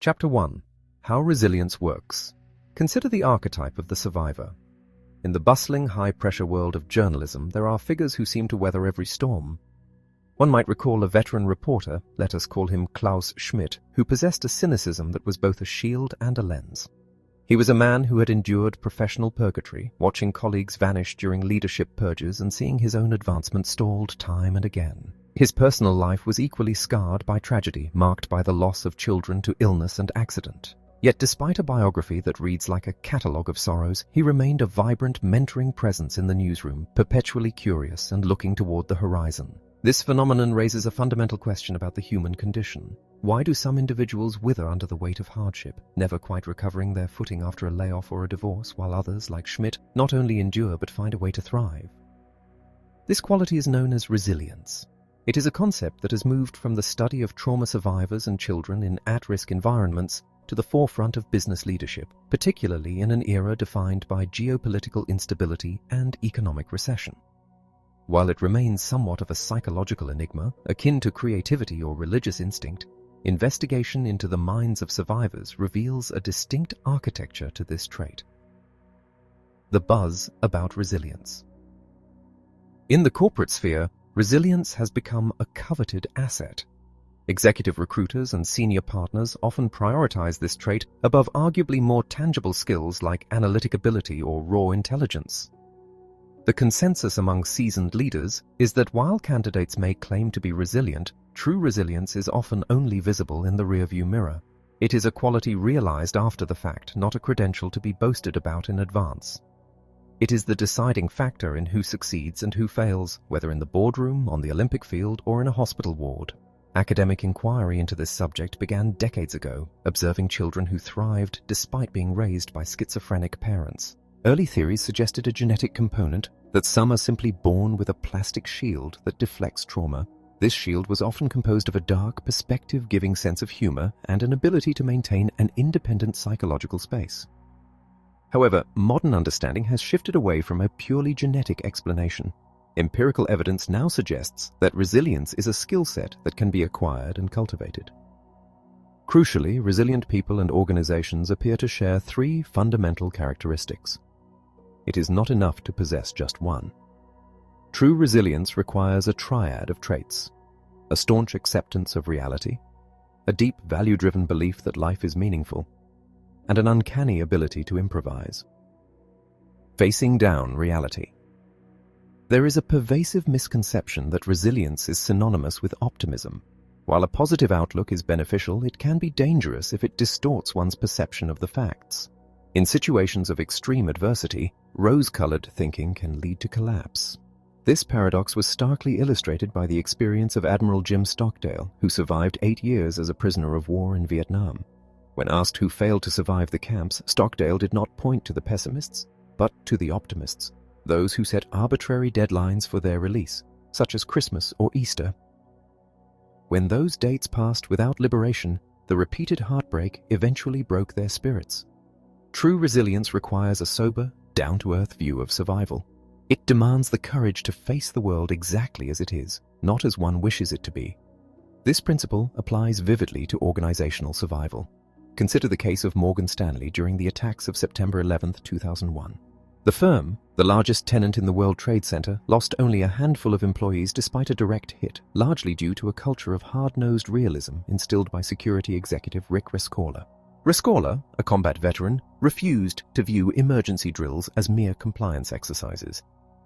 Chapter 1. How Resilience Works. Consider the archetype of the survivor. In the bustling, high-pressure world of journalism, there are figures who seem to weather every storm. One might recall a veteran reporter, let us call him Klaus Schmidt, who possessed a cynicism that was both a shield and a lens. He was a man who had endured professional purgatory, watching colleagues vanish during leadership purges and seeing his own advancement stalled time and again. His personal life was equally scarred by tragedy, marked by the loss of children to illness and accident. Yet despite a biography that reads like a catalogue of sorrows, he remained a vibrant, mentoring presence in the newsroom, perpetually curious and looking toward the horizon. This phenomenon raises a fundamental question about the human condition. Why do some individuals wither under the weight of hardship, never quite recovering their footing after a layoff or a divorce, while others, like Schmidt, not only endure but find a way to thrive? This quality is known as resilience. It is a concept that has moved from the study of trauma survivors and children in at-risk environments to the forefront of business leadership, particularly in an era defined by geopolitical instability and economic recession. While it remains somewhat of a psychological enigma, akin to creativity or religious instinct, investigation into the minds of survivors reveals a distinct architecture to this trait. The buzz about resilience. In the corporate sphere, resilience has become a coveted asset. Executive recruiters and senior partners often prioritize this trait above arguably more tangible skills like analytic ability or raw intelligence. The consensus among seasoned leaders is that while candidates may claim to be resilient, true resilience is often only visible in the rearview mirror. It is a quality realized after the fact, not a credential to be boasted about in advance. It is the deciding factor in who succeeds and who fails, whether in the boardroom, on the Olympic field, or in a hospital ward. Academic inquiry into this subject began decades ago, observing children who thrived despite being raised by schizophrenic parents. Early theories suggested a genetic component, that some are simply born with a plastic shield that deflects trauma. This shield was often composed of a dark, perspective-giving sense of humor and an ability to maintain an independent psychological space. However, modern understanding has shifted away from a purely genetic explanation. Empirical evidence now suggests that resilience is a skill set that can be acquired and cultivated. Crucially, resilient people and organizations appear to share three fundamental characteristics. It is not enough to possess just one. True resilience requires a triad of traits: a staunch acceptance of reality, a deep value-driven belief that life is meaningful, and an uncanny ability to improvise. Facing down reality. There is a pervasive misconception that resilience is synonymous with optimism. While a positive outlook is beneficial, it can be dangerous if it distorts one's perception of the facts. In situations of extreme adversity, rose-colored thinking can lead to collapse. This paradox was starkly illustrated by the experience of Admiral Jim Stockdale, who survived 8 years as a prisoner of war in Vietnam. When asked who failed to survive the camps, Stockdale did not point to the pessimists, but to the optimists, those who set arbitrary deadlines for their release, such as Christmas or Easter. When those dates passed without liberation, the repeated heartbreak eventually broke their spirits. True resilience requires a sober, down-to-earth view of survival. It demands the courage to face the world exactly as it is, not as one wishes it to be. This principle applies vividly to organizational survival. Consider the case of Morgan Stanley during the attacks of September 11, 2001. The firm, the largest tenant in the World Trade Center, lost only a handful of employees despite a direct hit, largely due to a culture of hard-nosed realism instilled by security executive Rick Rescorla. Rescorla, a combat veteran, refused to view emergency drills as mere compliance exercises.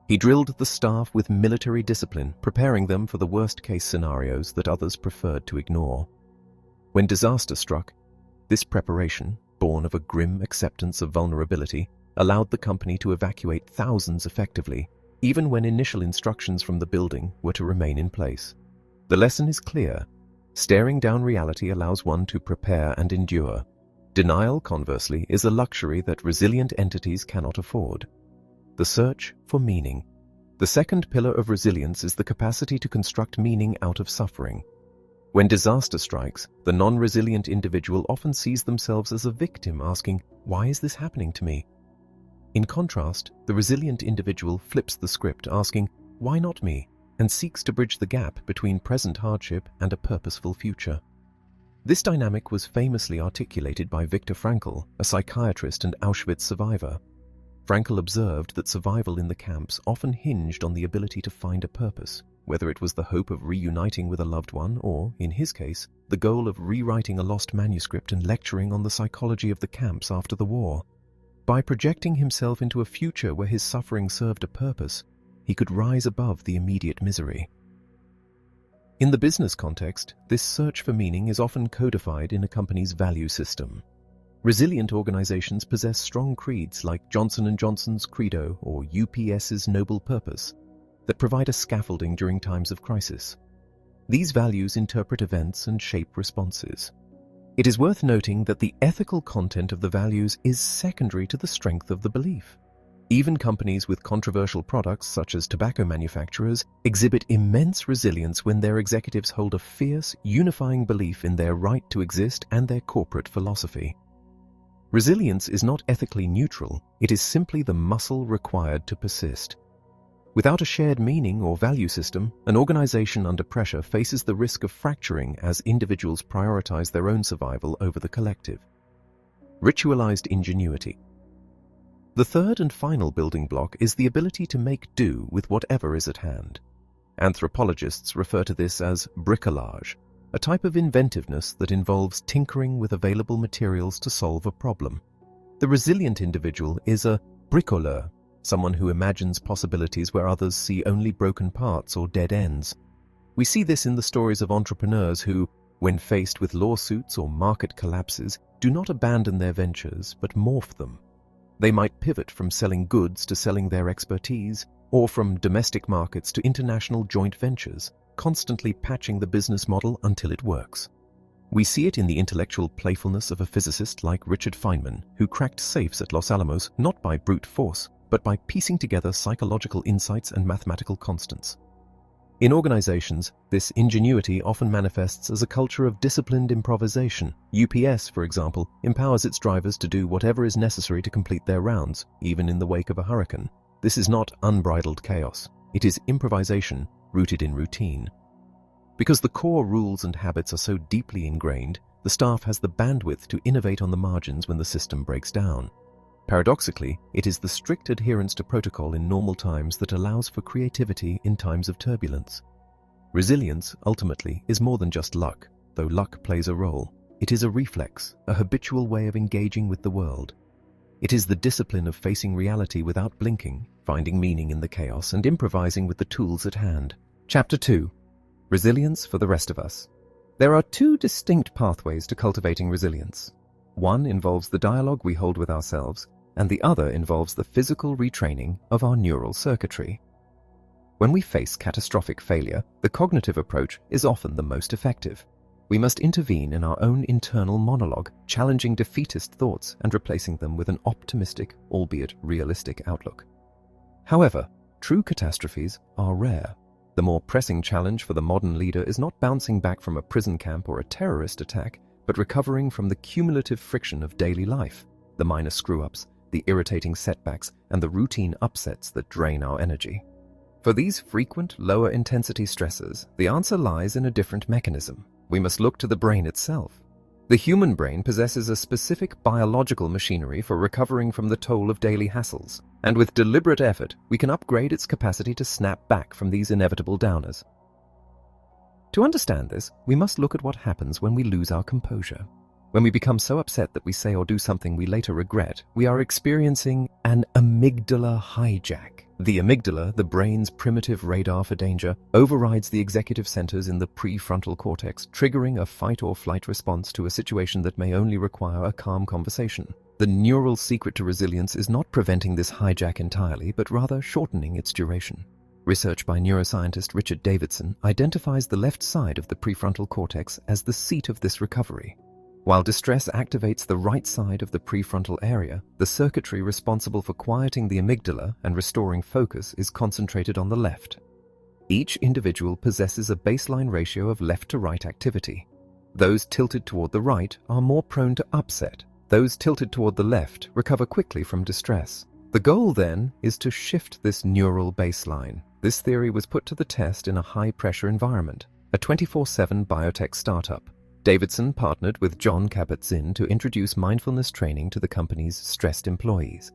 He drilled the staff with military discipline, preparing them for the worst-case scenarios that others preferred to ignore. When disaster struck, this preparation, born of a grim acceptance of vulnerability, allowed the company to evacuate thousands effectively, even when initial instructions from the building were to remain in place. The lesson is clear. Staring down reality allows one to prepare and endure. Denial, conversely, is a luxury that resilient entities cannot afford. The search for meaning. The second pillar of resilience is the capacity to construct meaning out of suffering. When disaster strikes, the non-resilient individual often sees themselves as a victim, asking, "Why is this happening to me?" In contrast, the resilient individual flips the script, asking, "Why not me?" and seeks to bridge the gap between present hardship and a purposeful future. This dynamic was famously articulated by Viktor Frankl, a psychiatrist and Auschwitz survivor. Frankl observed that survival in the camps often hinged on the ability to find a purpose, whether it was the hope of reuniting with a loved one or, in his case, the goal of rewriting a lost manuscript and lecturing on the psychology of the camps after the war. By projecting himself into a future where his suffering served a purpose, he could rise above the immediate misery. In the business context, this search for meaning is often codified in a company's value system. Resilient organizations possess strong creeds like Johnson & Johnson's Credo or UPS's Noble Purpose that provide a scaffolding during times of crisis. These values interpret events and shape responses. It is worth noting that the ethical content of the values is secondary to the strength of the belief. Even companies with controversial products, such as tobacco manufacturers, exhibit immense resilience when their executives hold a fierce, unifying belief in their right to exist and their corporate philosophy. Resilience is not ethically neutral, it is simply the muscle required to persist. Without a shared meaning or value system, an organization under pressure faces the risk of fracturing as individuals prioritize their own survival over the collective. Ritualized ingenuity. The third and final building block is the ability to make do with whatever is at hand. Anthropologists refer to this as bricolage, a type of inventiveness that involves tinkering with available materials to solve a problem. The resilient individual is a bricoleur, someone who imagines possibilities where others see only broken parts or dead ends. We see this in the stories of entrepreneurs who, when faced with lawsuits or market collapses, do not abandon their ventures but morph them. They might pivot from selling goods to selling their expertise, or from domestic markets to international joint ventures, constantly patching the business model until it works. We see it in the intellectual playfulness of a physicist like Richard Feynman, who cracked safes at Los Alamos not by brute force, but by piecing together psychological insights and mathematical constants. In organizations, this ingenuity often manifests as a culture of disciplined improvisation. UPS, for example, empowers its drivers to do whatever is necessary to complete their rounds, even in the wake of a hurricane. This is not unbridled chaos. It is improvisation rooted in routine. Because the core rules and habits are so deeply ingrained, the staff has the bandwidth to innovate on the margins when the system breaks down. Paradoxically, it is the strict adherence to protocol in normal times that allows for creativity in times of turbulence. Resilience, ultimately, is more than just luck, though luck plays a role. It is a reflex, a habitual way of engaging with the world. It is the discipline of facing reality without blinking, finding meaning in the chaos, and improvising with the tools at hand. Chapter 2. Resilience for the rest of us. There are two distinct pathways to cultivating resilience. One involves the dialogue we hold with ourselves, and the other involves the physical retraining of our neural circuitry. When we face catastrophic failure, the cognitive approach is often the most effective. We must intervene in our own internal monologue, challenging defeatist thoughts and replacing them with an optimistic, albeit realistic outlook. However, true catastrophes are rare. The more pressing challenge for the modern leader is not bouncing back from a prison camp or a terrorist attack, but recovering from the cumulative friction of daily life, the minor screw-ups, the irritating setbacks, and the routine upsets that drain our energy. For these frequent, lower-intensity stressors, the answer lies in a different mechanism. We must look to the brain itself. The human brain possesses a specific biological machinery for recovering from the toll of daily hassles, and with deliberate effort, we can upgrade its capacity to snap back from these inevitable downers. To understand this, we must look at what happens when we lose our composure. When we become so upset that we say or do something we later regret, we are experiencing an amygdala hijack. The amygdala, the brain's primitive radar for danger, overrides the executive centers in the prefrontal cortex, triggering a fight-or-flight response to a situation that may only require a calm conversation. The neural secret to resilience is not preventing this hijack entirely, but rather shortening its duration. Research by neuroscientist Richard Davidson identifies the left side of the prefrontal cortex as the seat of this recovery. While distress activates the right side of the prefrontal area, the circuitry responsible for quieting the amygdala and restoring focus is concentrated on the left. Each individual possesses a baseline ratio of left-to-right activity. Those tilted toward the right are more prone to upset. Those tilted toward the left recover quickly from distress. The goal, then, is to shift this neural baseline. This theory was put to the test in a high-pressure environment, a 24/7 biotech startup. Davidson partnered with John Kabat-Zinn to introduce mindfulness training to the company's stressed employees.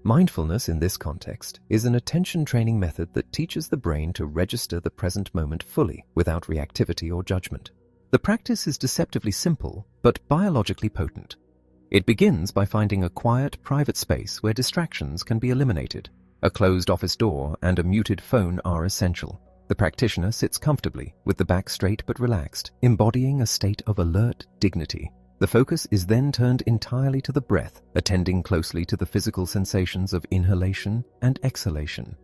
Mindfulness in this context is an attention training method that teaches the brain to register the present moment fully without reactivity or judgment. The practice is deceptively simple, but biologically potent. It begins by finding a quiet, private space where distractions can be eliminated. A closed office door and a muted phone are essential. The practitioner sits comfortably, with the back straight but relaxed, embodying a state of alert dignity. The focus is then turned entirely to the breath, attending closely to the physical sensations of inhalation and exhalation.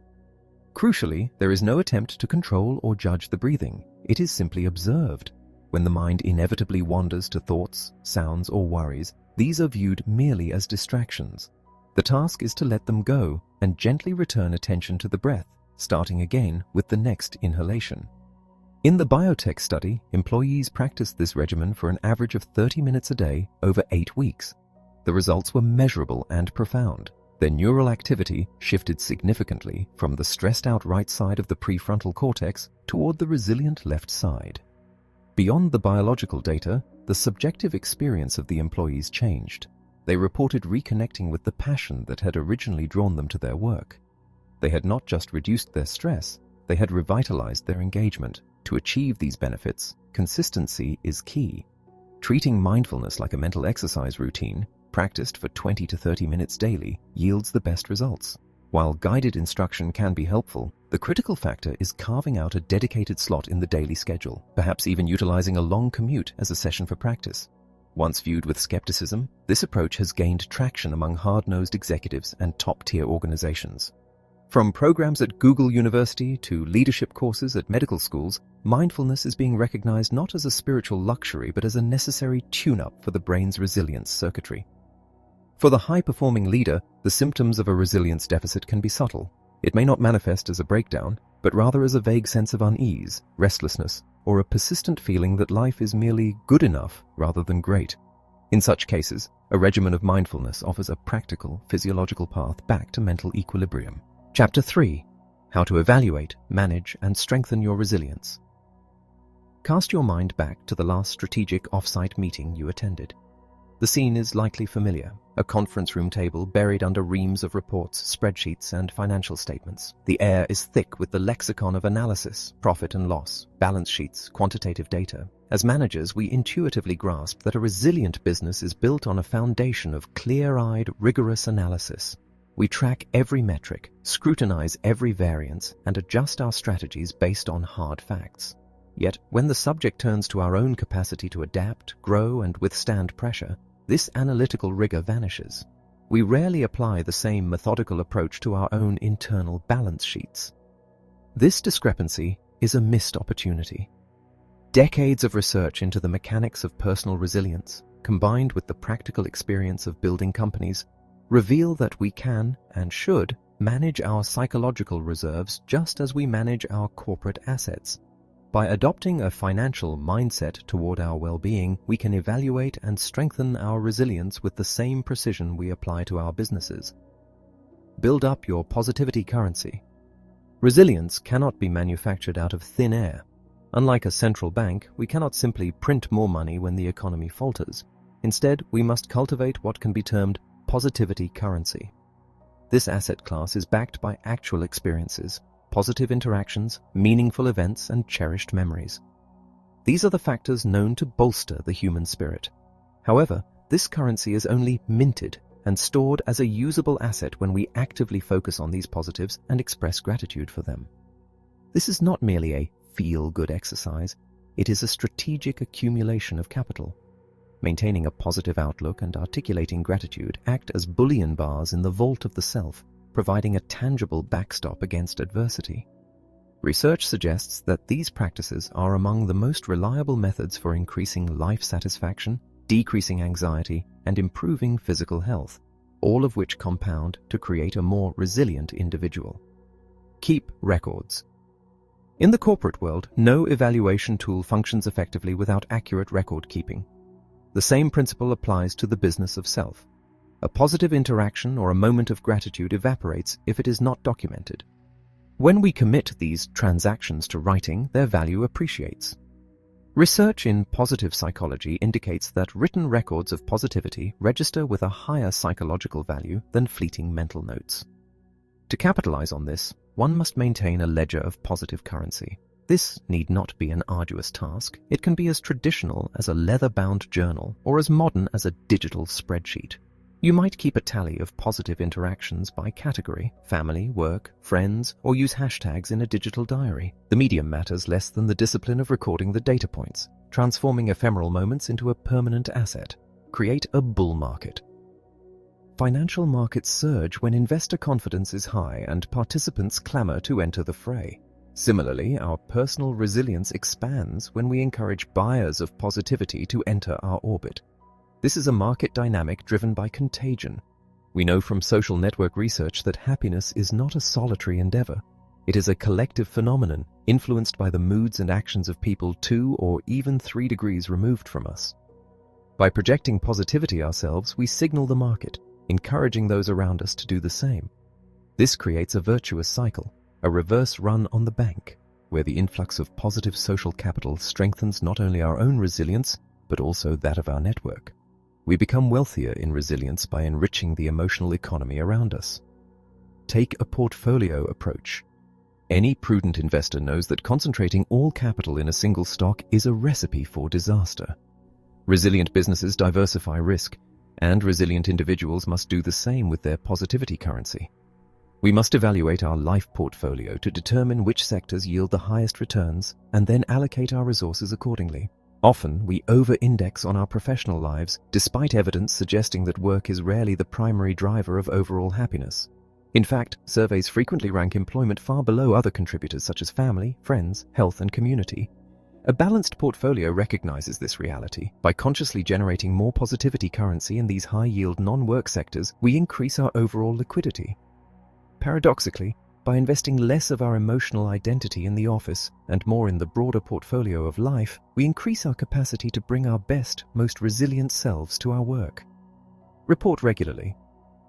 Crucially, there is no attempt to control or judge the breathing. It is simply observed. When the mind inevitably wanders to thoughts, sounds, or worries, these are viewed merely as distractions. The task is to let them go and gently return attention to the breath, starting again with the next inhalation. In the biotech study, employees practiced this regimen for an average of 30 minutes a day over 8 weeks. The results were measurable and profound. Their neural activity shifted significantly from the stressed-out right side of the prefrontal cortex toward the resilient left side. Beyond the biological data, the subjective experience of the employees changed. They reported reconnecting with the passion that had originally drawn them to their work. They had not just reduced their stress, they had revitalized their engagement. To achieve these benefits, consistency is key. Treating mindfulness like a mental exercise routine, practiced for 20 to 30 minutes daily, yields the best results. While guided instruction can be helpful, the critical factor is carving out a dedicated slot in the daily schedule, perhaps even utilizing a long commute as a session for practice. Once viewed with skepticism, this approach has gained traction among hard-nosed executives and top-tier organizations. From programs at Google University to leadership courses at medical schools, mindfulness is being recognized not as a spiritual luxury but as a necessary tune-up for the brain's resilience circuitry. For the high-performing leader, the symptoms of a resilience deficit can be subtle. It may not manifest as a breakdown, but rather as a vague sense of unease, restlessness, or a persistent feeling that life is merely good enough rather than great. In such cases, a regimen of mindfulness offers a practical, physiological path back to mental equilibrium. Chapter 3. How to evaluate, manage, and strengthen your resilience. Cast your mind back to the last strategic off-site meeting you attended. The scene is likely familiar, a conference room table buried under reams of reports, spreadsheets, and financial statements. The air is thick with the lexicon of analysis, profit and loss, balance sheets, quantitative data. As managers, we intuitively grasp that a resilient business is built on a foundation of clear-eyed, rigorous analysis. We track every metric, scrutinize every variance, and adjust our strategies based on hard facts. Yet, when the subject turns to our own capacity to adapt, grow, and withstand pressure, this analytical rigor vanishes. We rarely apply the same methodical approach to our own internal balance sheets. This discrepancy is a missed opportunity. Decades of research into the mechanics of personal resilience, combined with the practical experience of building companies, reveal that we can and should manage our psychological reserves just as we manage our corporate assets. By adopting a financial mindset toward our well-being, we can evaluate and strengthen our resilience with the same precision we apply to our businesses. Build up your positivity currency. Resilience cannot be manufactured out of thin air. Unlike a central bank, we cannot simply print more money when the economy falters. Instead, we must cultivate what can be termed positivity currency. This asset class is backed by actual experiences, positive interactions, meaningful events, and cherished memories. These are the factors known to bolster the human spirit. However, this currency is only minted and stored as a usable asset when we actively focus on these positives and express gratitude for them. This is not merely a feel-good exercise, it is a strategic accumulation of capital. Maintaining a positive outlook and articulating gratitude act as bullion bars in the vault of the self, providing a tangible backstop against adversity. Research suggests that these practices are among the most reliable methods for increasing life satisfaction, decreasing anxiety, and improving physical health, all of which compound to create a more resilient individual. Keep records. In the corporate world, no evaluation tool functions effectively without accurate record keeping. The same principle applies to the business of self. A positive interaction or a moment of gratitude evaporates if it is not documented. When we commit these transactions to writing, their value appreciates. Research in positive psychology indicates that written records of positivity register with a higher psychological value than fleeting mental notes. To capitalize on this, one must maintain a ledger of positive currency. This need not be an arduous task. It can be as traditional as a leather-bound journal or as modern as a digital spreadsheet. You might keep a tally of positive interactions by category, family, work, friends, or use hashtags in a digital diary. The medium matters less than the discipline of recording the data points, transforming ephemeral moments into a permanent asset. Create a bull market. Financial markets surge when investor confidence is high and participants clamor to enter the fray. Similarly, our personal resilience expands when we encourage buyers of positivity to enter our orbit. This is a market dynamic driven by contagion. We know from social network research that happiness is not a solitary endeavor. It is a collective phenomenon influenced by the moods and actions of people 2 or even 3 degrees removed from us. By projecting positivity ourselves, we signal the market, encouraging those around us to do the same. This creates a virtuous cycle, a reverse run on the bank, where the influx of positive social capital strengthens not only our own resilience, but also that of our network. We become wealthier in resilience by enriching the emotional economy around us. Take a portfolio approach. Any prudent investor knows that concentrating all capital in a single stock is a recipe for disaster. Resilient businesses diversify risk, and resilient individuals must do the same with their positivity currency. We must evaluate our life portfolio to determine which sectors yield the highest returns and then allocate our resources accordingly. Often, we over-index on our professional lives, despite evidence suggesting that work is rarely the primary driver of overall happiness. In fact, surveys frequently rank employment far below other contributors such as family, friends, health, and community. A balanced portfolio recognizes this reality. By consciously generating more positivity currency in these high-yield non-work sectors, we increase our overall liquidity. Paradoxically, by investing less of our emotional identity in the office and more in the broader portfolio of life, we increase our capacity to bring our best, most resilient selves to our work. Report regularly.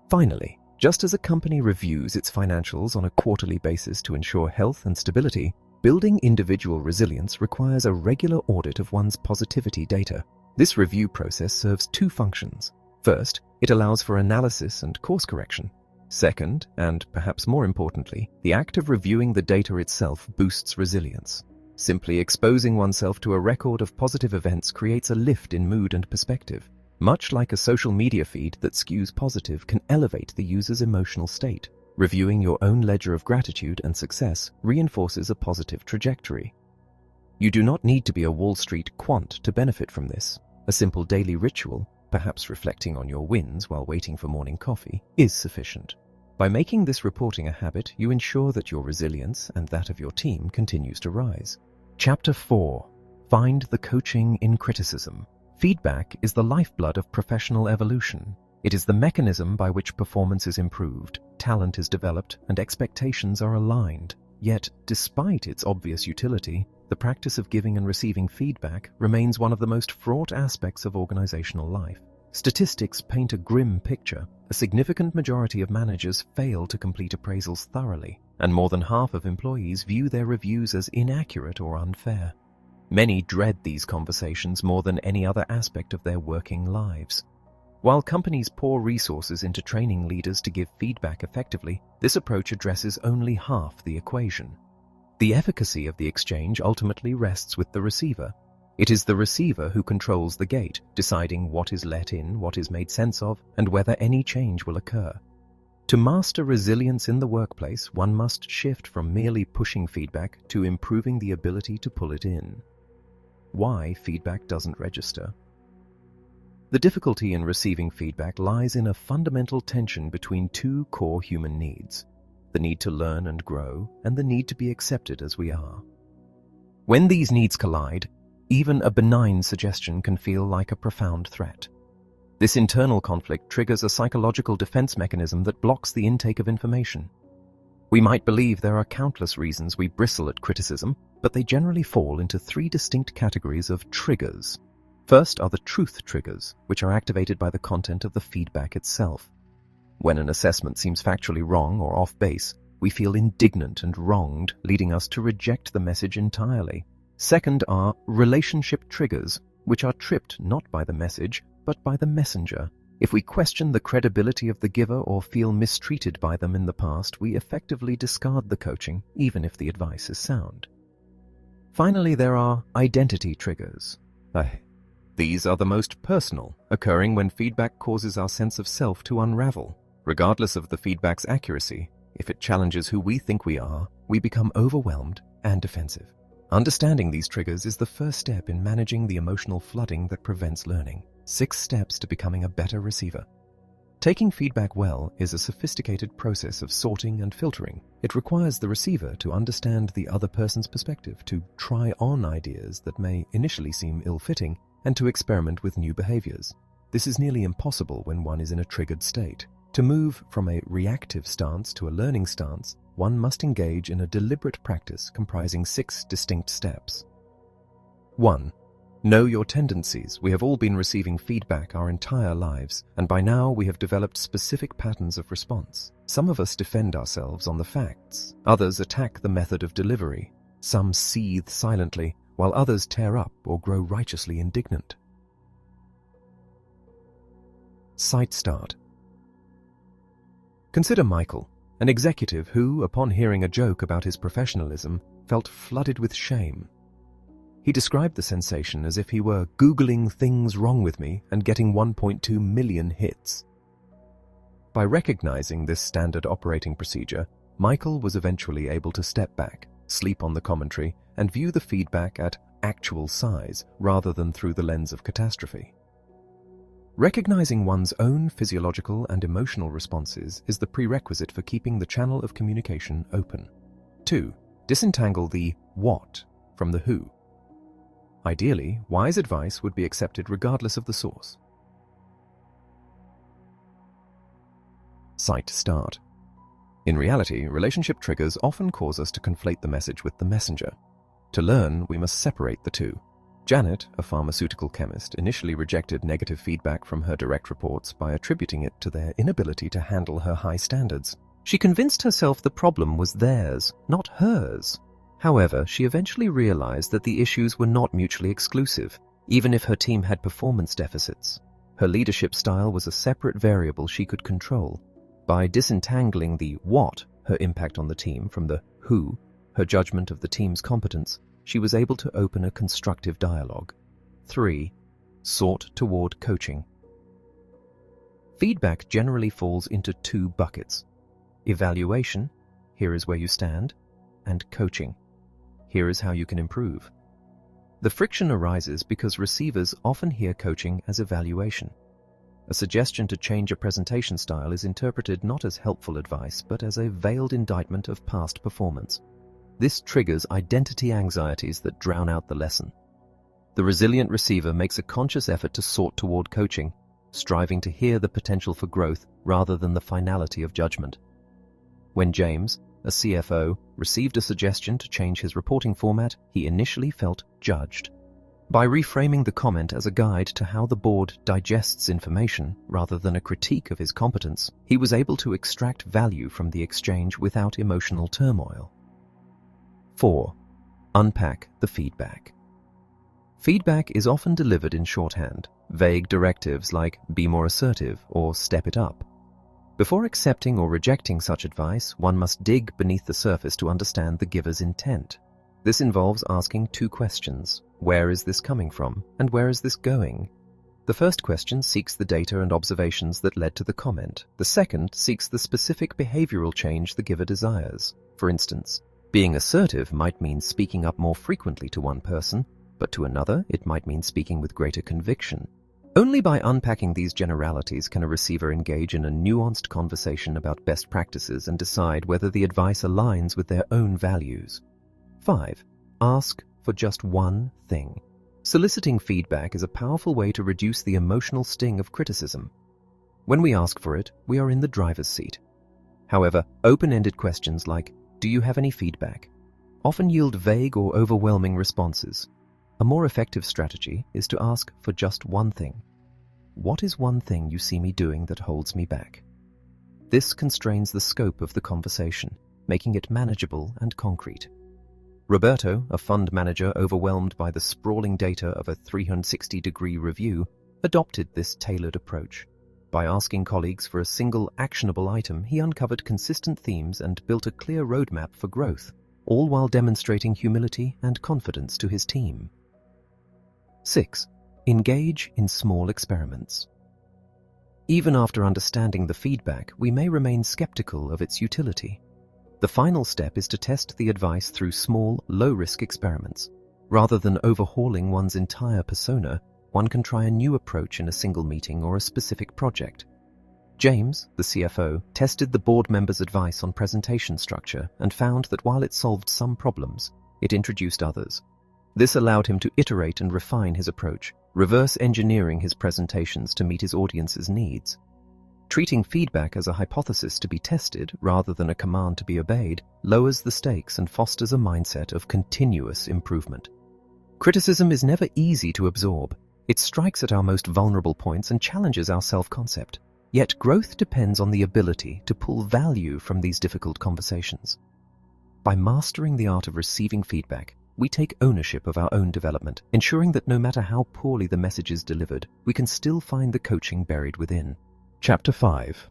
Finally, just as a company reviews its financials on a quarterly basis to ensure health and stability, building individual resilience requires a regular audit of one's positivity data. This review process serves 2 functions. First, it allows for analysis and course correction. Second, and perhaps more importantly, the act of reviewing the data itself boosts resilience. Simply exposing oneself to a record of positive events creates a lift in mood and perspective. Much like a social media feed that skews positive can elevate the user's emotional state. Reviewing your own ledger of gratitude and success reinforces a positive trajectory. You do not need to be a Wall Street quant to benefit from this. A simple daily ritual, perhaps reflecting on your wins while waiting for morning coffee, is sufficient. By making this reporting a habit, you ensure that your resilience and that of your team continues to rise. Chapter 4. Find the coaching in criticism. Feedback is the lifeblood of professional evolution. It is the mechanism by which performance is improved, talent is developed, and expectations are aligned. Yet, despite its obvious utility, the practice of giving and receiving feedback remains one of the most fraught aspects of organizational life. Statistics paint a grim picture. A significant majority of managers fail to complete appraisals thoroughly, and more than half of employees view their reviews as inaccurate or unfair. Many dread these conversations more than any other aspect of their working lives. While companies pour resources into training leaders to give feedback effectively, this approach addresses only half the equation. The efficacy of the exchange ultimately rests with the receiver. It is the receiver who controls the gate, deciding what is let in, what is made sense of, and whether any change will occur. To master resilience in the workplace, one must shift from merely pushing feedback to improving the ability to pull it in. Why feedback doesn't register? The difficulty in receiving feedback lies in a fundamental tension between 2 core human needs: the need to learn and grow, and the need to be accepted as we are. When these needs collide, even a benign suggestion can feel like a profound threat. This internal conflict triggers a psychological defense mechanism that blocks the intake of information. We might believe there are countless reasons we bristle at criticism, but they generally fall into 3 distinct categories of triggers. First are the truth triggers, which are activated by the content of the feedback itself. When an assessment seems factually wrong or off base, we feel indignant and wronged, leading us to reject the message entirely. Second are relationship triggers, which are tripped not by the message, but by the messenger. If we question the credibility of the giver or feel mistreated by them in the past, we effectively discard the coaching, even if the advice is sound. Finally, there are identity triggers. These are the most personal, occurring when feedback causes our sense of self to unravel. Regardless of the feedback's accuracy, if it challenges who we think we are, we become overwhelmed and defensive. Understanding these triggers is the first step in managing the emotional flooding that prevents learning. 6 steps to becoming a better receiver. Taking feedback well is a sophisticated process of sorting and filtering. It requires the receiver to understand the other person's perspective, to try on ideas that may initially seem ill-fitting, and to experiment with new behaviors. This is nearly impossible when one is in a triggered state. To move from a reactive stance to a learning stance, one must engage in a deliberate practice comprising 6 distinct steps. 1. Know your tendencies. We have all been receiving feedback our entire lives, and by now we have developed specific patterns of response. Some of us defend ourselves on the facts. Others attack the method of delivery. Some seethe silently, while others tear up or grow righteously indignant. Sight start. Consider Michael, an executive who, upon hearing a joke about his professionalism, felt flooded with shame. He described the sensation as if he were Googling things wrong with me and getting 1.2 million hits. By recognizing this standard operating procedure, Michael was eventually able to step back, sleep on the commentary, and view the feedback at actual size rather than through the lens of catastrophe. Recognizing one's own physiological and emotional responses is the prerequisite for keeping the channel of communication open. 2. Disentangle the what from the who. Ideally, wise advice would be accepted regardless of the source. Sight start. In reality, relationship triggers often cause us to conflate the message with the messenger. To learn, we must separate the two. Janet, a pharmaceutical chemist, initially rejected negative feedback from her direct reports by attributing it to their inability to handle her high standards. She convinced herself the problem was theirs, not hers. However, she eventually realized that the issues were not mutually exclusive, even if her team had performance deficits. Her leadership style was a separate variable she could control. By disentangling the what, her impact on the team, from the who, her judgment of the team's competence, she was able to open a constructive dialogue. 3. Sort toward coaching. Feedback generally falls into 2 buckets. Evaluation, here is where you stand, and coaching. Here is how you can improve. The friction arises because receivers often hear coaching as evaluation. A suggestion to change a presentation style is interpreted not as helpful advice, but as a veiled indictment of past performance. This triggers identity anxieties that drown out the lesson. The resilient receiver makes a conscious effort to sort toward coaching, striving to hear the potential for growth rather than the finality of judgment. When James, a CFO, received a suggestion to change his reporting format, he initially felt judged. By reframing the comment as a guide to how the board digests information rather than a critique of his competence, he was able to extract value from the exchange without emotional turmoil. 4. Unpack the feedback. Feedback is often delivered in shorthand, vague directives like be more assertive or step it up. Before accepting or rejecting such advice, one must dig beneath the surface to understand the giver's intent. This involves asking 2 questions. Where is this coming from, and where is this going? The first question seeks the data and observations that led to the comment. The second seeks the specific behavioral change the giver desires. For instance, being assertive might mean speaking up more frequently to one person, but to another it might mean speaking with greater conviction. Only by unpacking these generalities can a receiver engage in a nuanced conversation about best practices and decide whether the advice aligns with their own values. 5. Ask for just one thing. Soliciting feedback is a powerful way to reduce the emotional sting of criticism. When we ask for it, we are in the driver's seat. However, open-ended questions like, "Do you have any feedback?" often yield vague or overwhelming responses. A more effective strategy is to ask for just one thing. What is one thing you see me doing that holds me back? This constrains the scope of the conversation, making it manageable and concrete. Roberto, a fund manager overwhelmed by the sprawling data of a 360-degree review, adopted this tailored approach. By asking colleagues for a single actionable item, he uncovered consistent themes and built a clear roadmap for growth, all while demonstrating humility and confidence to his team. 6. Engage in small experiments. Even after understanding the feedback, we may remain skeptical of its utility. The final step is to test the advice through small, low-risk experiments. Rather than overhauling one's entire persona, one can try a new approach in a single meeting or a specific project. James, the CFO, tested the board members' advice on presentation structure and found that while it solved some problems, it introduced others. This allowed him to iterate and refine his approach, reverse engineering his presentations to meet his audience's needs. Treating feedback as a hypothesis to be tested rather than a command to be obeyed lowers the stakes and fosters a mindset of continuous improvement. Criticism is never easy to absorb. It strikes at our most vulnerable points and challenges our self-concept. Yet growth depends on the ability to pull value from these difficult conversations. By mastering the art of receiving feedback, we take ownership of our own development, ensuring that no matter how poorly the message is delivered, we can still find the coaching buried within. Chapter 5.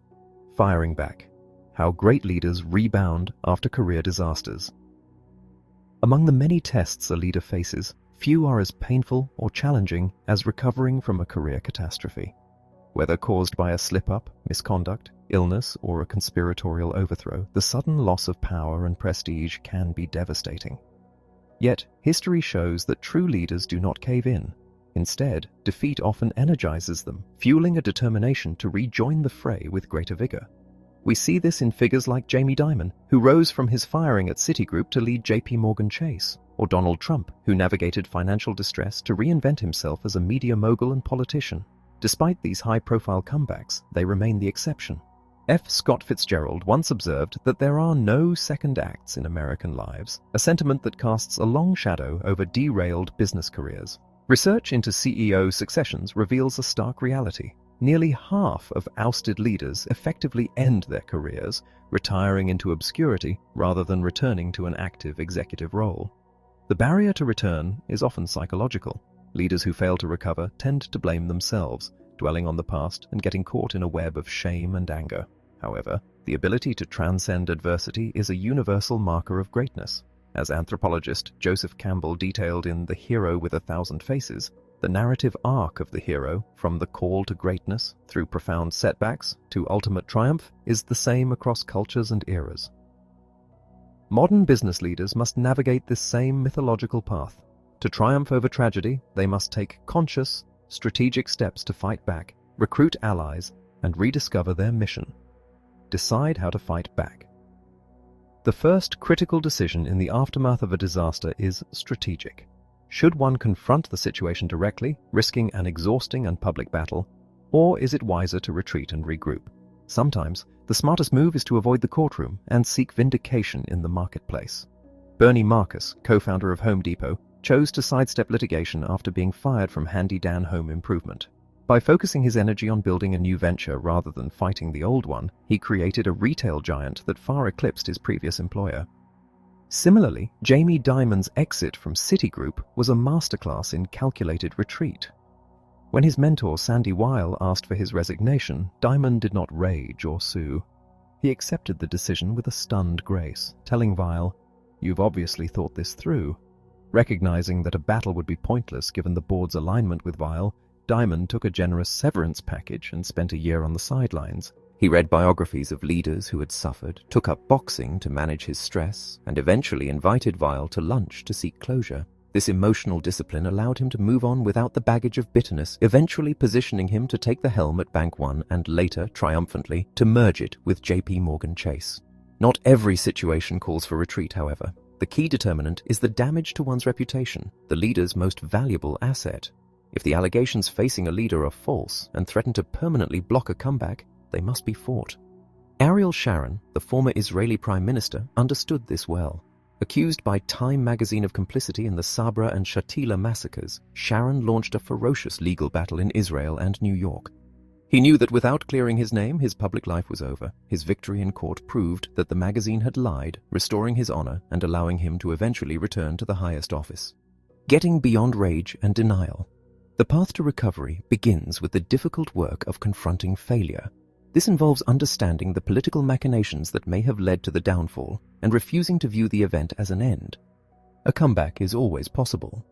Firing Back. How Great Leaders Rebound After Career Disasters. Among the many tests a leader faces, few are as painful or challenging as recovering from a career catastrophe. Whether caused by a slip-up, misconduct, illness, or a conspiratorial overthrow, the sudden loss of power and prestige can be devastating. Yet, history shows that true leaders do not cave in. Instead, defeat often energizes them, fueling a determination to rejoin the fray with greater vigor. We see this in figures like Jamie Dimon, who rose from his firing at Citigroup to lead JP Chase, or Donald Trump, who navigated financial distress to reinvent himself as a media mogul and politician. Despite these high-profile comebacks, they remain the exception. F. Scott Fitzgerald once observed that there are no second acts in American lives, a sentiment that casts a long shadow over derailed business careers. Research into CEO successions reveals a stark reality. Nearly half of ousted leaders effectively end their careers, retiring into obscurity rather than returning to an active executive role. The barrier to return is often psychological. Leaders who fail to recover tend to blame themselves, dwelling on the past and getting caught in a web of shame and anger. However, the ability to transcend adversity is a universal marker of greatness. As anthropologist Joseph Campbell detailed in The Hero with 1,000 Faces, the narrative arc of the hero, from the call to greatness through profound setbacks to ultimate triumph, is the same across cultures and eras. Modern business leaders must navigate this same mythological path. To triumph over tragedy, they must take conscious, strategic steps to fight back, recruit allies, and rediscover their mission. Decide how to fight back. The first critical decision in the aftermath of a disaster is strategic. Should one confront the situation directly, risking an exhausting and public battle, or is it wiser to retreat and regroup? Sometimes, the smartest move is to avoid the courtroom and seek vindication in the marketplace. Bernie Marcus, co-founder of Home Depot, chose to sidestep litigation after being fired from Handy Dan Home Improvement. By focusing his energy on building a new venture rather than fighting the old one, he created a retail giant that far eclipsed his previous employer. Similarly, Jamie Dimon's exit from Citigroup was a masterclass in calculated retreat. When his mentor Sandy Weil asked for his resignation, Dimon did not rage or sue. He accepted the decision with a stunned grace, telling Weil, "You've obviously thought this through." Recognizing that a battle would be pointless given the board's alignment with Weil, Dimon took a generous severance package and spent a year on the sidelines. He read biographies of leaders who had suffered, took up boxing to manage his stress, and eventually invited Weil to lunch to seek closure. This emotional discipline allowed him to move on without the baggage of bitterness, eventually positioning him to take the helm at Bank One and later, triumphantly, to merge it with JP Chase. Not every situation calls for retreat, however. The key determinant is the damage to one's reputation, the leader's most valuable asset. If the allegations facing a leader are false and threaten to permanently block a comeback, they must be fought. Ariel Sharon, the former Israeli prime minister, understood this well. Accused by Time magazine of complicity in the Sabra and Shatila massacres, Sharon launched a ferocious legal battle in Israel and New York. He knew that without clearing his name, his public life was over. His victory in court proved that the magazine had lied, restoring his honor and allowing him to eventually return to the highest office. Getting beyond rage and denial. The path to recovery begins with the difficult work of confronting failure. This involves understanding the political machinations that may have led to the downfall and refusing to view the event as an end. A comeback is always possible.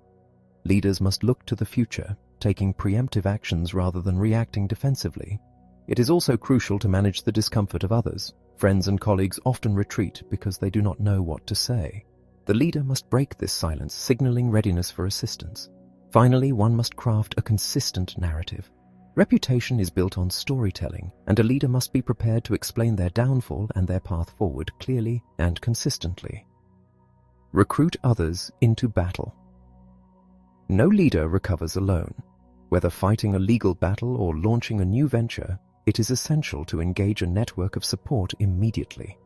Leaders must look to the future, taking preemptive actions rather than reacting defensively. It is also crucial to manage the discomfort of others. Friends and colleagues often retreat because they do not know what to say. The leader must break this silence, signaling readiness for assistance. Finally, one must craft a consistent narrative. Reputation is built on storytelling, and a leader must be prepared to explain their downfall and their path forward clearly and consistently. Recruit others into battle. No leader recovers alone. Whether fighting a legal battle or launching a new venture, it is essential to engage a network of support immediately.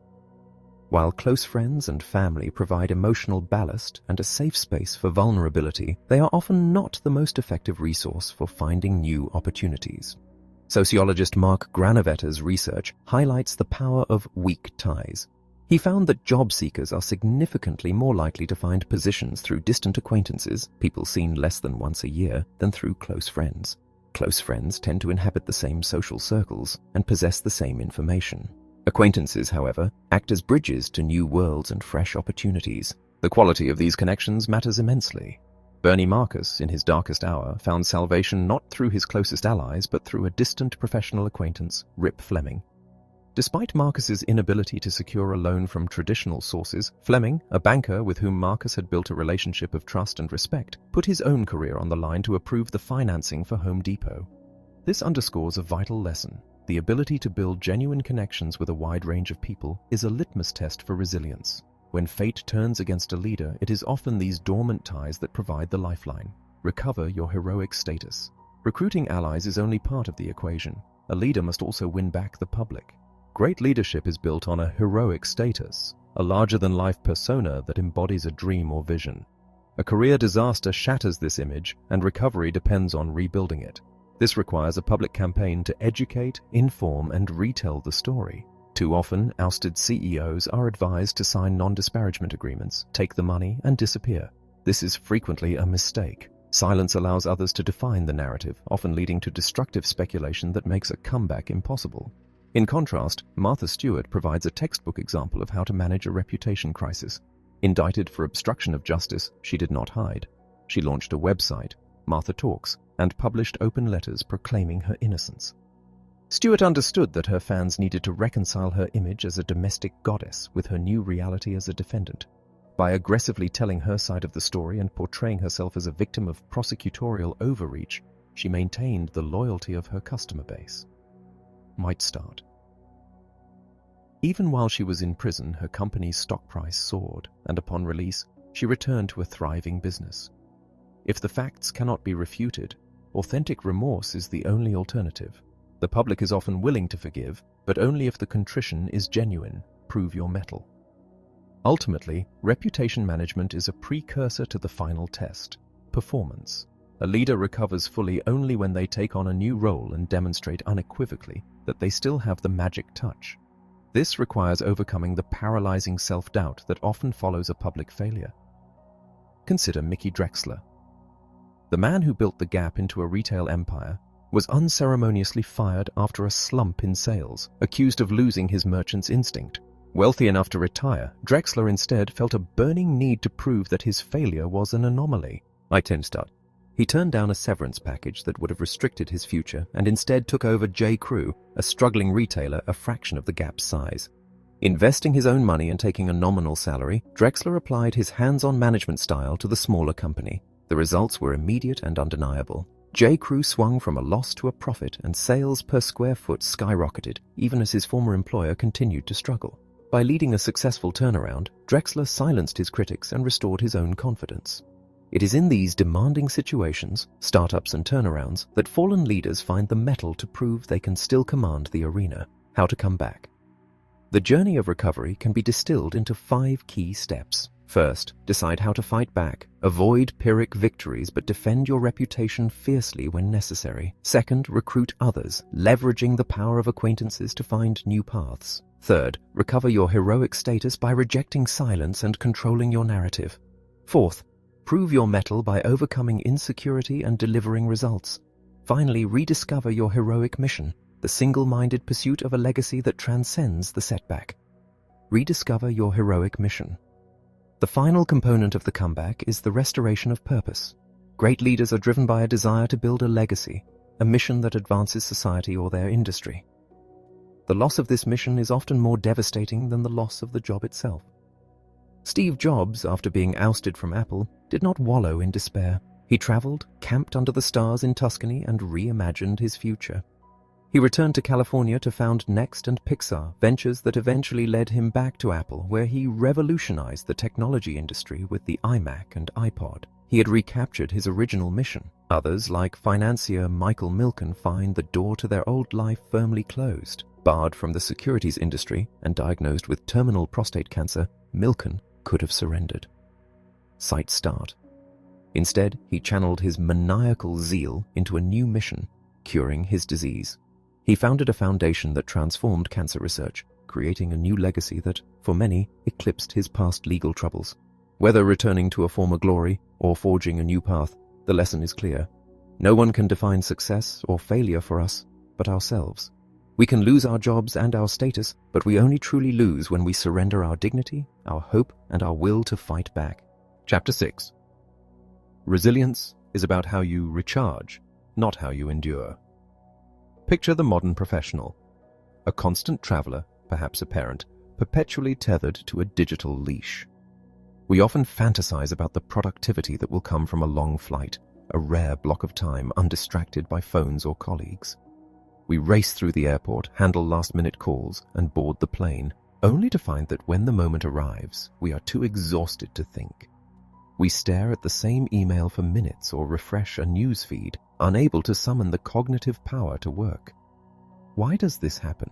While close friends and family provide emotional ballast and a safe space for vulnerability, they are often not the most effective resource for finding new opportunities. Sociologist Mark Granovetter's research highlights the power of weak ties. He found that job seekers are significantly more likely to find positions through distant acquaintances, people seen less than once a year, than through close friends. Close friends tend to inhabit the same social circles and possess the same information. Acquaintances, however, act as bridges to new worlds and fresh opportunities. The quality of these connections matters immensely. Bernie Marcus, in his darkest hour, found salvation not through his closest allies, but through a distant professional acquaintance, Rip Fleming. Despite Marcus's inability to secure a loan from traditional sources, Fleming, a banker with whom Marcus had built a relationship of trust and respect, put his own career on the line to approve the financing for Home Depot. This underscores a vital lesson. The ability to build genuine connections with a wide range of people is a litmus test for resilience. When fate turns against a leader, it is often these dormant ties that provide the lifeline. Recover your heroic status. Recruiting allies is only part of the equation. A leader must also win back the public. Great leadership is built on a heroic status, a larger-than-life persona that embodies a dream or vision. A career disaster shatters this image, and recovery depends on rebuilding it. This requires a public campaign to educate, inform, and retell the story. Too often, ousted CEOs are advised to sign non-disparagement agreements, take the money, and disappear. This is frequently a mistake. Silence allows others to define the narrative, often leading to destructive speculation that makes a comeback impossible. In contrast, Martha Stewart provides a textbook example of how to manage a reputation crisis. Indicted for obstruction of justice, she did not hide. She launched a website, Martha Talks, and published open letters proclaiming her innocence. Stewart understood that her fans needed to reconcile her image as a domestic goddess with her new reality as a defendant. By aggressively telling her side of the story and portraying herself as a victim of prosecutorial overreach, she maintained the loyalty of her customer base. Might start. Even while she was in prison, her company's stock price soared, and upon release, she returned to a thriving business. If the facts cannot be refuted, authentic remorse is the only alternative. The public is often willing to forgive, but only if the contrition is genuine. Prove your mettle. Ultimately, reputation management is a precursor to the final test, performance. A leader recovers fully only when they take on a new role and demonstrate unequivocally that they still have the magic touch. This requires overcoming the paralyzing self-doubt that often follows a public failure. Consider Mickey Drexler. The man who built the Gap into a retail empire was unceremoniously fired after a slump in sales, accused of losing his merchant's instinct. Wealthy enough to retire, Drexler instead felt a burning need to prove that his failure was an anomaly. He turned down a severance package that would have restricted his future and instead took over J.Crew, a struggling retailer a fraction of the Gap's size. Investing his own money and taking a nominal salary, Drexler applied his hands-on management style to the smaller company. The results were immediate and undeniable. J.Crew swung from a loss to a profit, and sales per square foot skyrocketed, even as his former employer continued to struggle. By leading a successful turnaround, Drexler silenced his critics and restored his own confidence. It is in these demanding situations, startups and turnarounds, that fallen leaders find the mettle to prove they can still command the arena. How to come back. The journey of recovery can be distilled into 5 key steps. First, decide how to fight back. Avoid Pyrrhic victories, but defend your reputation fiercely when necessary. Second, recruit others, leveraging the power of acquaintances to find new paths. Third, recover your heroic status by rejecting silence and controlling your narrative. Fourth, prove your mettle by overcoming insecurity and delivering results. Finally, rediscover your heroic mission, the single-minded pursuit of a legacy that transcends the setback. Rediscover your heroic mission. The final component of the comeback is the restoration of purpose. Great leaders are driven by a desire to build a legacy, a mission that advances society or their industry. The loss of this mission is often more devastating than the loss of the job itself. Steve Jobs, after being ousted from Apple, did not wallow in despair. He traveled, camped under the stars in Tuscany, and reimagined his future. He returned to California to found Next and Pixar, ventures that eventually led him back to Apple, where he revolutionized the technology industry with the iMac and iPod. He had recaptured his original mission. Others, like financier Michael Milken, find the door to their old life firmly closed. Barred from the securities industry and diagnosed with terminal prostate cancer, Milken could have surrendered. Sight start. Instead, he channeled his maniacal zeal into a new mission, curing his disease. He founded a foundation that transformed cancer research, creating a new legacy that, for many, eclipsed his past legal troubles. Whether returning to a former glory or forging a new path, the lesson is clear. No one can define success or failure for us but ourselves. We can lose our jobs and our status, but we only truly lose when we surrender our dignity, our hope, and our will to fight back. Chapter 6. Resilience is about how you recharge, not how you endure. Picture the modern professional, a constant traveler, perhaps a parent, perpetually tethered to a digital leash. We often fantasize about the productivity that will come from a long flight, a rare block of time undistracted by phones or colleagues. We race through the airport, handle last-minute calls, and board the plane, only to find that when the moment arrives, we are too exhausted to think. We stare at the same email for minutes or refresh a news feed, unable to summon the cognitive power to work. Why does this happen?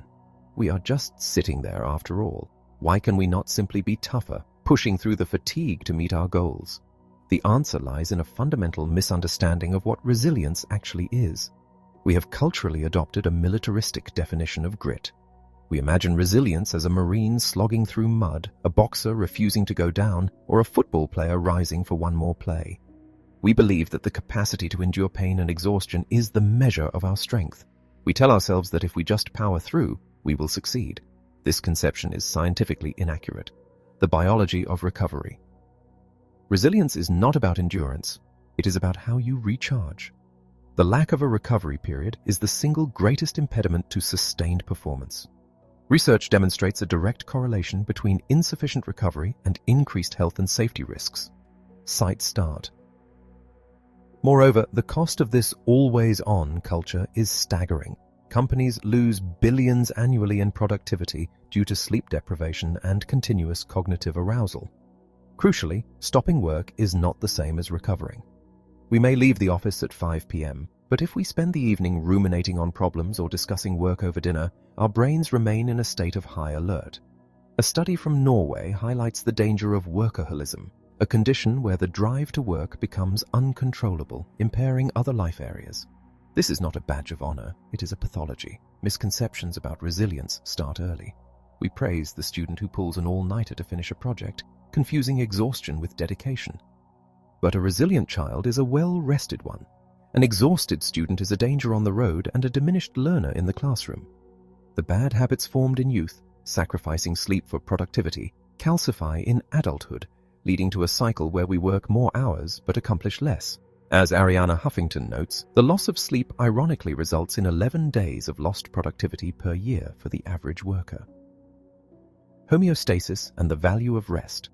We are just sitting there after all. Why can we not simply be tougher, pushing through the fatigue to meet our goals? The answer lies in a fundamental misunderstanding of what resilience actually is. We have culturally adopted a militaristic definition of grit. We imagine resilience as a Marine slogging through mud, a boxer refusing to go down, or a football player rising for one more play. We believe that the capacity to endure pain and exhaustion is the measure of our strength. We tell ourselves that if we just power through, we will succeed. This conception is scientifically inaccurate. The biology of recovery. Resilience is not about endurance. It is about how you recharge. The lack of a recovery period is the single greatest impediment to sustained performance. Research demonstrates a direct correlation between insufficient recovery and increased health and safety risks. Sight start. Moreover, the cost of this always-on culture is staggering. Companies lose billions annually in productivity due to sleep deprivation and continuous cognitive arousal. Crucially, stopping work is not the same as recovering. We may leave the office at 5 p.m., but if we spend the evening ruminating on problems or discussing work over dinner, our brains remain in a state of high alert. A study from Norway highlights the danger of workaholism, a condition where the drive to work becomes uncontrollable, impairing other life areas. This is not a badge of honor, it is a pathology. Misconceptions about resilience start early. We praise the student who pulls an all-nighter to finish a project, confusing exhaustion with dedication. But a resilient child is a well-rested one. An exhausted student is a danger on the road and a diminished learner in the classroom. The bad habits formed in youth, sacrificing sleep for productivity, calcify in adulthood, leading to a cycle where we work more hours but accomplish less. As Ariana Huffington notes, the loss of sleep ironically results in 11 days of lost productivity per year for the average worker. Homeostasis and the value of rest.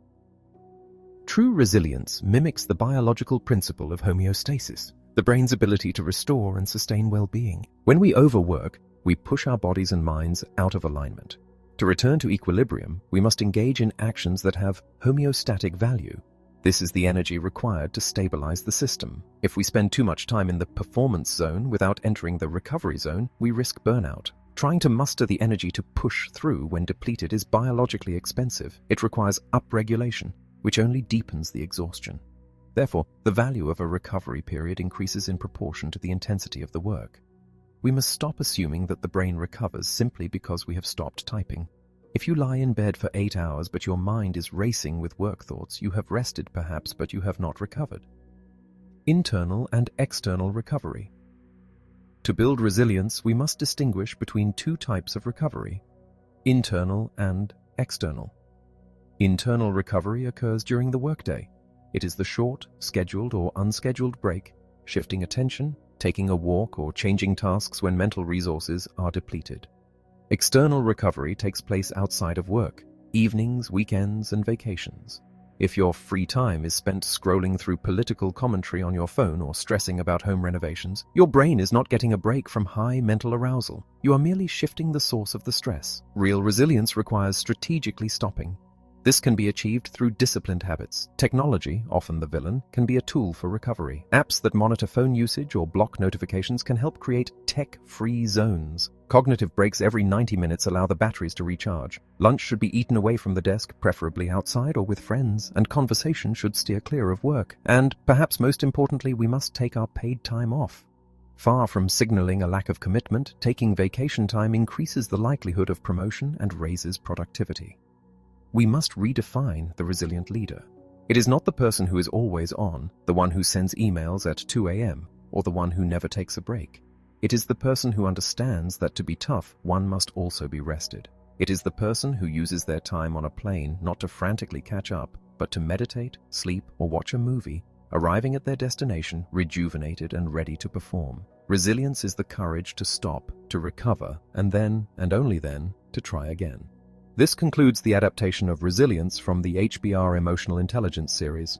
True resilience mimics the biological principle of homeostasis, the brain's ability to restore and sustain well-being. When we overwork, we push our bodies and minds out of alignment. To return to equilibrium, we must engage in actions that have homeostatic value. This is the energy required to stabilize the system. If we spend too much time in the performance zone without entering the recovery zone, we risk burnout. Trying to muster the energy to push through when depleted is biologically expensive. It requires upregulation. which only deepens the exhaustion. Therefore, the value of a recovery period increases in proportion to the intensity of the work. We must stop assuming that the brain recovers simply because we have stopped typing. If you lie in bed for 8 hours but your mind is racing with work thoughts, you have rested perhaps, but you have not recovered. Internal and external recovery. To build resilience, we must distinguish between two types of recovery: internal and external. Internal recovery occurs during the workday. It is the short, scheduled or unscheduled break, shifting attention, taking a walk, or changing tasks when mental resources are depleted. External recovery takes place outside of work, evenings, weekends, and vacations. If your free time is spent scrolling through political commentary on your phone or stressing about home renovations, your brain is not getting a break from high mental arousal. You are merely shifting the source of the stress. Real resilience requires strategically stopping. This can be achieved through disciplined habits. Technology, often the villain, can be a tool for recovery. Apps that monitor phone usage or block notifications can help create tech-free zones. Cognitive breaks every 90 minutes allow the batteries to recharge. Lunch should be eaten away from the desk, preferably outside or with friends, and conversation should steer clear of work. And, perhaps most importantly, we must take our paid time off. Far from signaling a lack of commitment, taking vacation time increases the likelihood of promotion and raises productivity. We must redefine the resilient leader. It is not the person who is always on, the one who sends emails at 2 a.m., or the one who never takes a break. It is the person who understands that to be tough, one must also be rested. It is the person who uses their time on a plane not to frantically catch up, but to meditate, sleep, or watch a movie, arriving at their destination rejuvenated and ready to perform. Resilience is the courage to stop, to recover, and then, and only then, to try again. This concludes the adaptation of Resilience from the HBR Emotional Intelligence series.